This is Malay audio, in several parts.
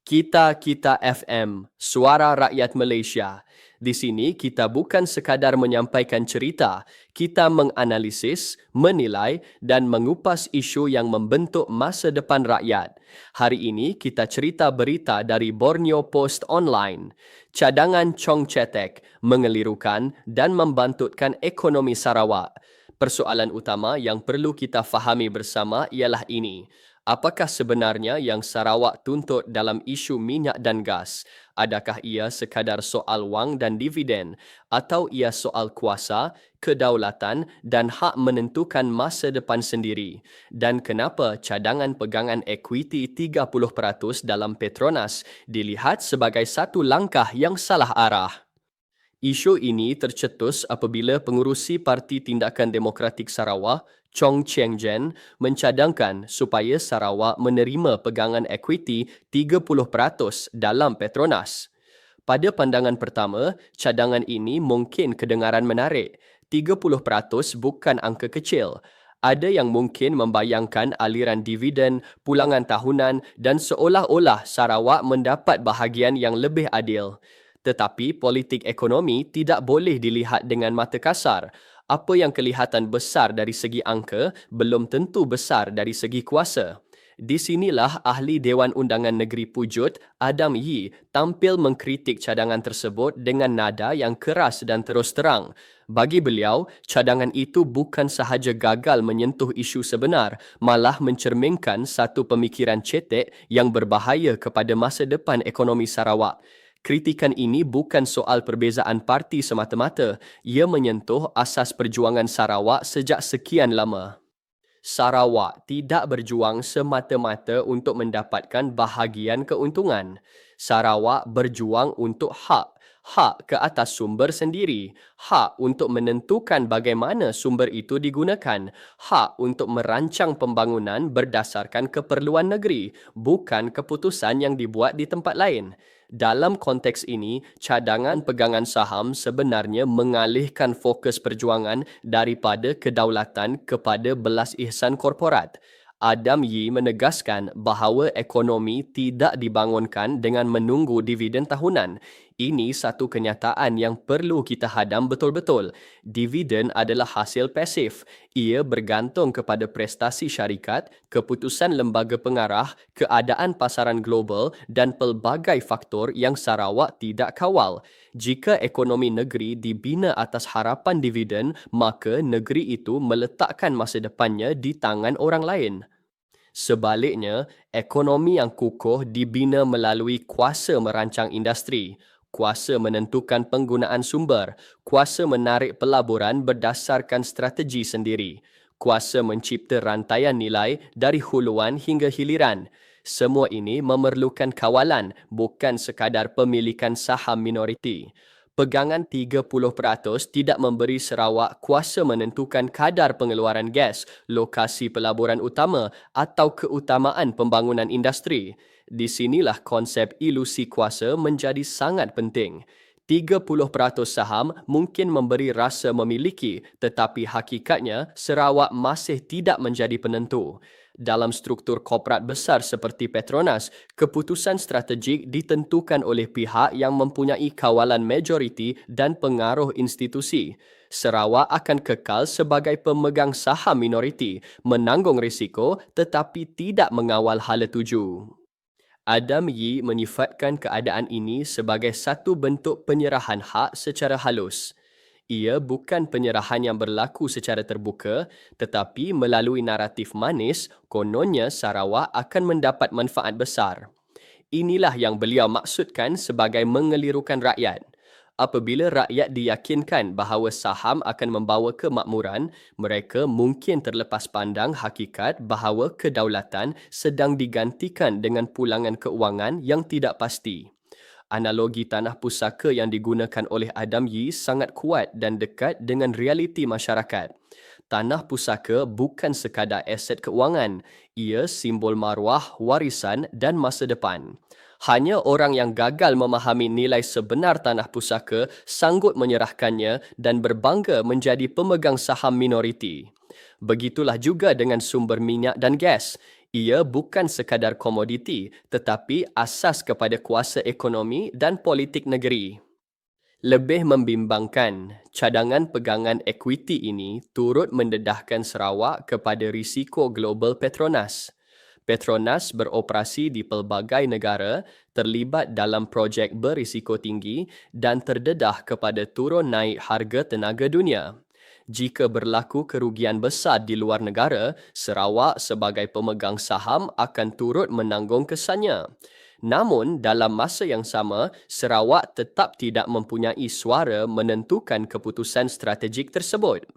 Kita FM, Suara Rakyat Malaysia. Di sini kita bukan sekadar menyampaikan cerita, kita menganalisis, menilai dan mengupas isu yang membentuk masa depan rakyat. Hari ini kita cerita berita dari Borneo Post Online. Cadangan Chong Chetek mengelirukan dan membantutkan ekonomi Sarawak. Persoalan utama yang perlu kita fahami bersama ialah ini. Apakah sebenarnya yang Sarawak tuntut dalam isu minyak dan gas? Adakah ia sekadar soal wang dan dividen atau ia soal kuasa, kedaulatan dan hak menentukan masa depan sendiri? Dan kenapa cadangan pegangan ekwiti 30% dalam Petronas dilihat sebagai satu langkah yang salah arah? Isu ini tercetus apabila pengurusi Parti Tindakan Demokratik Sarawak, Chong Cheng Jen, mencadangkan supaya Sarawak menerima pegangan ekwiti 30% dalam Petronas. Pada pandangan pertama, cadangan ini mungkin kedengaran menarik. 30% bukan angka kecil. Ada yang mungkin membayangkan aliran dividen, pulangan tahunan dan seolah-olah Sarawak mendapat bahagian yang lebih adil. Tetapi politik ekonomi tidak boleh dilihat dengan mata kasar. Apa yang kelihatan besar dari segi angka belum tentu besar dari segi kuasa. Di sinilah ahli Dewan Undangan Negeri Pujut, Adam Yee, tampil mengkritik cadangan tersebut dengan nada yang keras dan terus terang. Bagi beliau, cadangan itu bukan sahaja gagal menyentuh isu sebenar, malah mencerminkan satu pemikiran cetek yang berbahaya kepada masa depan ekonomi Sarawak. Kritikan ini bukan soal perbezaan parti semata-mata, ia menyentuh asas perjuangan Sarawak sejak sekian lama. Sarawak tidak berjuang semata-mata untuk mendapatkan bahagian keuntungan. Sarawak berjuang untuk hak ke atas sumber sendiri, hak untuk menentukan bagaimana sumber itu digunakan, hak untuk merancang pembangunan berdasarkan keperluan negeri, bukan keputusan yang dibuat di tempat lain. Dalam konteks ini, cadangan pegangan saham sebenarnya mengalihkan fokus perjuangan daripada kedaulatan kepada belas ihsan korporat. Adam Yee menegaskan bahawa ekonomi tidak dibangunkan dengan menunggu dividen tahunan. Ini satu kenyataan yang perlu kita hadam betul-betul. Dividen adalah hasil pasif. Ia bergantung kepada prestasi syarikat, keputusan lembaga pengarah, keadaan pasaran global dan pelbagai faktor yang Sarawak tidak kawal. Jika ekonomi negeri dibina atas harapan dividen, maka negeri itu meletakkan masa depannya di tangan orang lain. Sebaliknya, ekonomi yang kukuh dibina melalui kuasa merancang industri, kuasa menentukan penggunaan sumber, kuasa menarik pelaburan berdasarkan strategi sendiri, kuasa mencipta rantaian nilai dari huluan hingga hiliran. Semua ini memerlukan kawalan, bukan sekadar pemilikan saham minoriti. Pegangan 30% tidak memberi Sarawak kuasa menentukan kadar pengeluaran gas, lokasi pelaburan utama atau keutamaan pembangunan industri. Di sinilah konsep ilusi kuasa menjadi sangat penting. 30% saham mungkin memberi rasa memiliki, tetapi hakikatnya Sarawak masih tidak menjadi penentu. Dalam struktur korporat besar seperti Petronas, keputusan strategik ditentukan oleh pihak yang mempunyai kawalan majoriti dan pengaruh institusi. Sarawak akan kekal sebagai pemegang saham minoriti, menanggung risiko tetapi tidak mengawal hala tuju. Adam Yee menyifatkan keadaan ini sebagai satu bentuk penyerahan hak secara halus. Ia bukan penyerahan yang berlaku secara terbuka, tetapi melalui naratif manis, kononnya Sarawak akan mendapat manfaat besar. Inilah yang beliau maksudkan sebagai mengelirukan rakyat. Apabila rakyat diyakinkan bahawa saham akan membawa kemakmuran, mereka mungkin terlepas pandang hakikat bahawa kedaulatan sedang digantikan dengan pulangan keuangan yang tidak pasti. Analogi tanah pusaka yang digunakan oleh Adam Yee sangat kuat dan dekat dengan realiti masyarakat. Tanah pusaka bukan sekadar aset keuangan, ia simbol maruah, warisan dan masa depan. Hanya orang yang gagal memahami nilai sebenar tanah pusaka sanggup menyerahkannya dan berbangga menjadi pemegang saham minoriti. Begitulah juga dengan sumber minyak dan gas. Ia bukan sekadar komoditi tetapi asas kepada kuasa ekonomi dan politik negeri. Lebih membimbangkan, cadangan pegangan ekwiti ini turut mendedahkan Sarawak kepada risiko global Petronas. Petronas beroperasi di pelbagai negara, terlibat dalam projek berisiko tinggi dan terdedah kepada turun naik harga tenaga dunia. Jika berlaku kerugian besar di luar negara, Sarawak sebagai pemegang saham akan turut menanggung kesannya. Namun, dalam masa yang sama, Sarawak tetap tidak mempunyai suara menentukan keputusan strategik tersebut.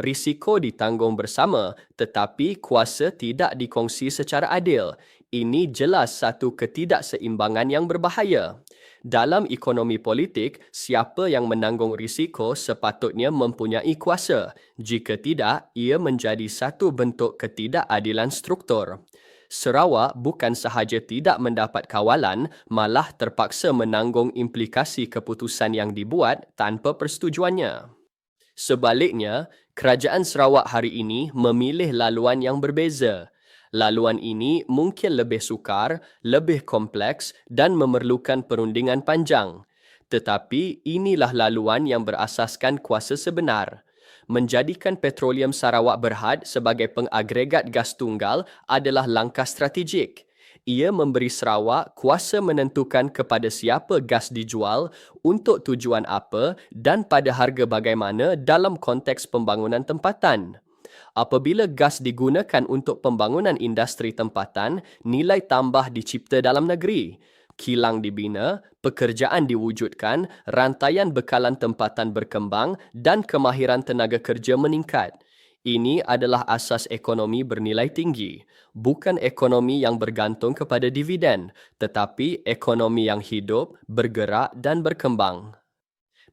Risiko ditanggung bersama, tetapi kuasa tidak dikongsi secara adil. Ini jelas satu ketidakseimbangan yang berbahaya. Dalam ekonomi politik, siapa yang menanggung risiko sepatutnya mempunyai kuasa. Jika tidak, ia menjadi satu bentuk ketidakadilan struktur. Sarawak bukan sahaja tidak mendapat kawalan, malah terpaksa menanggung implikasi keputusan yang dibuat tanpa persetujuannya. Sebaliknya, kerajaan Sarawak hari ini memilih laluan yang berbeza. Laluan ini mungkin lebih sukar, lebih kompleks dan memerlukan perundingan panjang. Tetapi inilah laluan yang berasaskan kuasa sebenar. Menjadikan Petroleum Sarawak Berhad sebagai pengagregat gas tunggal adalah langkah strategik. Ia memberi Sarawak kuasa menentukan kepada siapa gas dijual, untuk tujuan apa dan pada harga bagaimana dalam konteks pembangunan tempatan. Apabila gas digunakan untuk pembangunan industri tempatan, nilai tambah dicipta dalam negeri. Kilang dibina, pekerjaan diwujudkan, rantaian bekalan tempatan berkembang dan kemahiran tenaga kerja meningkat. Ini adalah asas ekonomi bernilai tinggi, bukan ekonomi yang bergantung kepada dividen, tetapi ekonomi yang hidup, bergerak dan berkembang.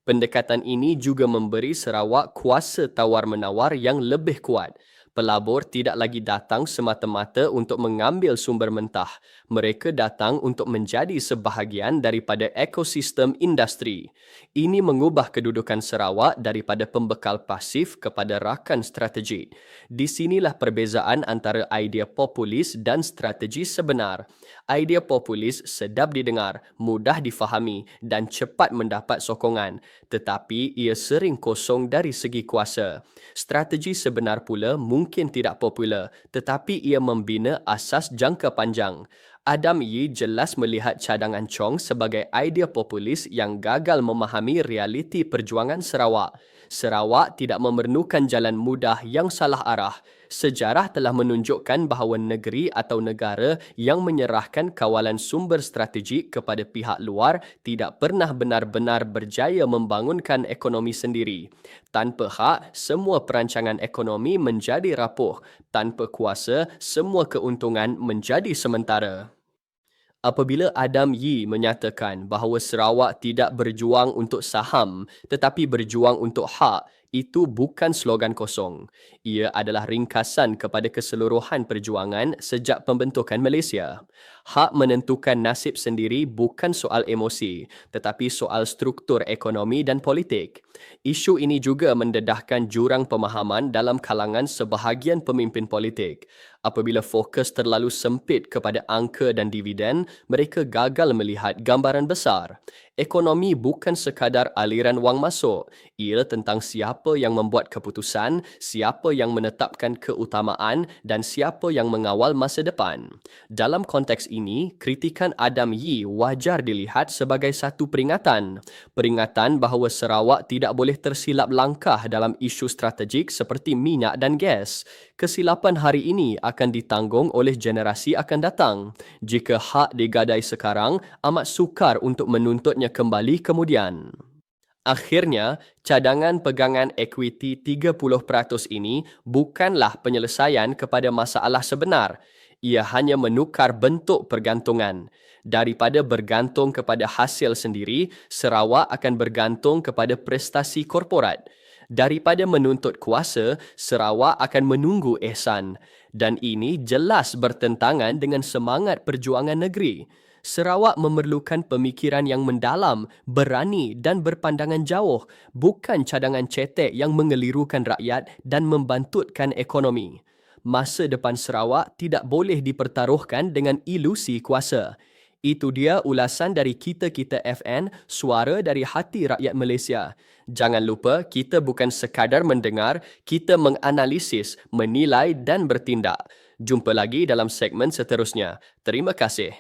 Pendekatan ini juga memberi Sarawak kuasa tawar-menawar yang lebih kuat. Pelabur tidak lagi datang semata-mata untuk mengambil sumber mentah. Mereka datang untuk menjadi sebahagian daripada ekosistem industri. Ini mengubah kedudukan Sarawak daripada pembekal pasif kepada rakan strategik. Di sinilah perbezaan antara idea populis dan strategi sebenar. Idea populis sedap didengar, mudah difahami dan cepat mendapat sokongan, tetapi ia sering kosong dari segi kuasa. Strategi sebenar pula mungkin tidak popular, tetapi ia membina asas jangka panjang. Adam Yee jelas melihat cadangan Chong sebagai idea populis yang gagal memahami realiti perjuangan Sarawak. Sarawak tidak memerlukan jalan mudah yang salah arah. Sejarah telah menunjukkan bahawa negeri atau negara yang menyerahkan kawalan sumber strategik kepada pihak luar tidak pernah benar-benar berjaya membangunkan ekonomi sendiri. Tanpa hak, semua perancangan ekonomi menjadi rapuh. Tanpa kuasa, semua keuntungan menjadi sementara. Apabila Adam Yee menyatakan bahawa Sarawak tidak berjuang untuk saham tetapi berjuang untuk hak, itu bukan slogan kosong. Ia adalah ringkasan kepada keseluruhan perjuangan sejak pembentukan Malaysia. Hak menentukan nasib sendiri bukan soal emosi, tetapi soal struktur ekonomi dan politik. Isu ini juga mendedahkan jurang pemahaman dalam kalangan sebahagian pemimpin politik. Apabila fokus terlalu sempit kepada angka dan dividen, mereka gagal melihat gambaran besar. Ekonomi bukan sekadar aliran wang masuk. Ia tentang siapa yang membuat keputusan, siapa yang menetapkan keutamaan dan siapa yang mengawal masa depan. Dalam konteks ini, kritikan Adam Yee wajar dilihat sebagai satu peringatan. Peringatan bahawa Sarawak tidak boleh tersilap langkah dalam isu strategik seperti minyak dan gas. Kesilapan hari ini akan ditanggung oleh generasi akan datang. Jika hak digadai sekarang, amat sukar untuk menuntutnya kembali kemudian. Akhirnya, cadangan pegangan ekwiti 30% ini bukanlah penyelesaian kepada masalah sebenar. Ia hanya menukar bentuk pergantungan. Daripada bergantung kepada hasil sendiri, Sarawak akan bergantung kepada prestasi korporat. Daripada menuntut kuasa, Sarawak akan menunggu ihsan. Dan ini jelas bertentangan dengan semangat perjuangan negeri. Sarawak memerlukan pemikiran yang mendalam, berani dan berpandangan jauh, bukan cadangan cetek yang mengelirukan rakyat dan membantutkan ekonomi. masa depan Sarawak tidak boleh dipertaruhkan dengan ilusi kuasa. Itu dia ulasan dari Kita FN, suara dari hati rakyat Malaysia. Jangan lupa, kita bukan sekadar mendengar, kita menganalisis, menilai dan bertindak. Jumpa lagi dalam segmen seterusnya. Terima kasih.